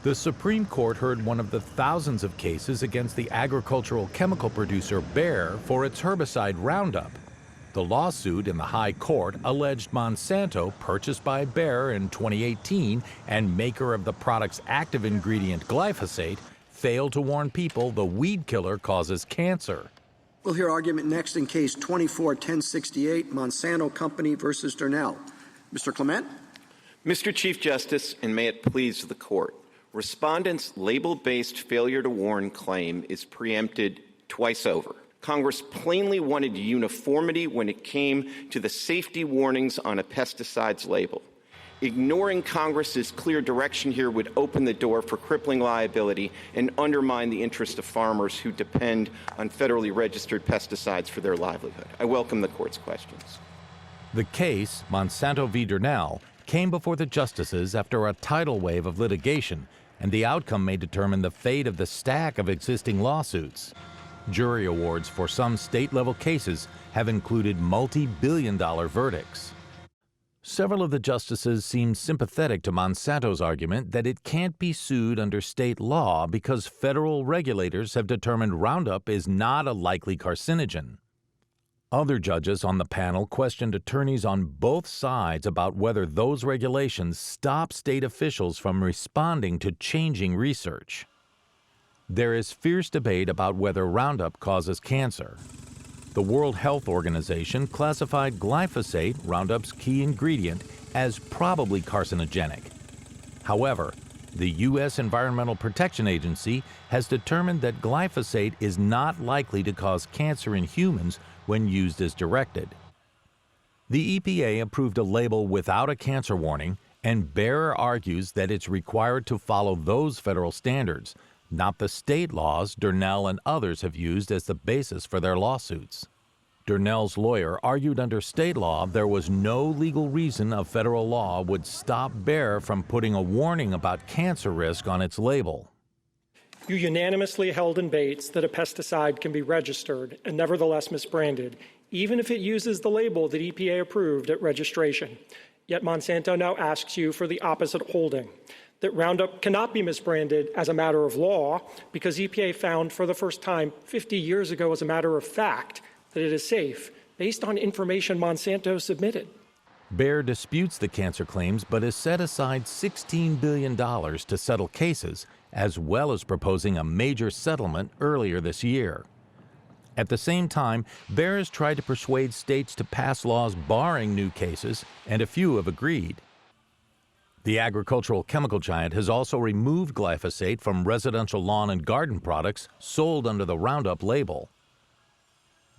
The Supreme Court heard one of the thousands of cases against the agricultural chemical producer Bayer for its herbicide Roundup. The lawsuit in the High Court alleged Monsanto, purchased by Bayer in 2018 and maker of the product's active ingredient glyphosate, failed to warn people the weed killer causes cancer. We'll hear argument next in Case 24-1068, Monsanto Company versus Durnell. Mr. Clement? Mr. Chief Justice, and may it please the Court, Respondent's label-based failure to warn claim is preempted twice over. Congress plainly wanted uniformity when it came to the safety warnings on a pesticide's label. Ignoring Congress's clear direction here would open the door for crippling liability and undermine the interest of farmers who depend on federally registered pesticides for their livelihood. I welcome the Court's questions. The case, Monsanto v. Durnell, came before the justices after a tidal wave of litigation, and the outcome may determine the fate of the stack of existing lawsuits. Jury awards for some state-level cases have included multi-billion-dollar verdicts. Several of the justices seem sympathetic to Monsanto's argument that it can't be sued under state law because federal regulators have determined Roundup is not a likely carcinogen. Other judges on the panel questioned attorneys on both sides about whether those regulations stop state officials from responding to changing research. There is fierce debate about whether Roundup causes cancer. The World Health Organization classified glyphosate, Roundup's key ingredient, as probably carcinogenic. However, the U.S. Environmental Protection Agency has determined that glyphosate is not likely to cause cancer in humans when used as directed. The EPA approved a label without a cancer warning, and Bayer argues that it's required to follow those federal standards, not the state laws Durnell and others have used as the basis for their lawsuits. Durnell's lawyer argued under state law there was no legal reason a federal law would stop Bayer from putting a warning about cancer risk on its label. You unanimously held in Bates that a pesticide can be registered and nevertheless misbranded, even if it uses the label that EPA approved at registration. Yet Monsanto now asks you for the opposite holding, that Roundup cannot be misbranded as a matter of law because EPA found for the first time 50 years ago as a matter of fact that it is safe based on information Monsanto submitted. Bayer disputes the cancer claims but has set aside $16 billion to settle cases, as well as proposing a major settlement earlier this year. At the same time, Bayer has tried to persuade states to pass laws barring new cases, and a few have agreed. The agricultural chemical giant has also removed glyphosate from residential lawn and garden products sold under the Roundup label.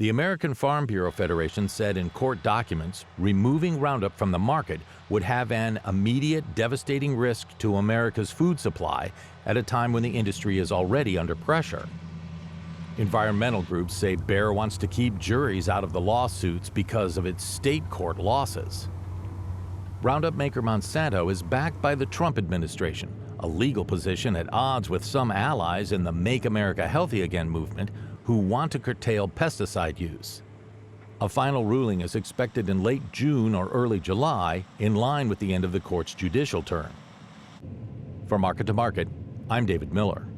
The American Farm Bureau Federation said in court documents removing Roundup from the market would have an immediate, devastating risk to America's food supply at a time when the industry is already under pressure. Environmental groups say Bayer wants to keep juries out of the lawsuits because of its state court losses. Roundup maker Monsanto is backed by the Trump administration, a legal position at odds with some allies in the Make America Healthy Again movement who want to curtail pesticide use. A final ruling is expected in late June or early July, in line with the end of the court's judicial term. For Market to Market, I'm David Miller.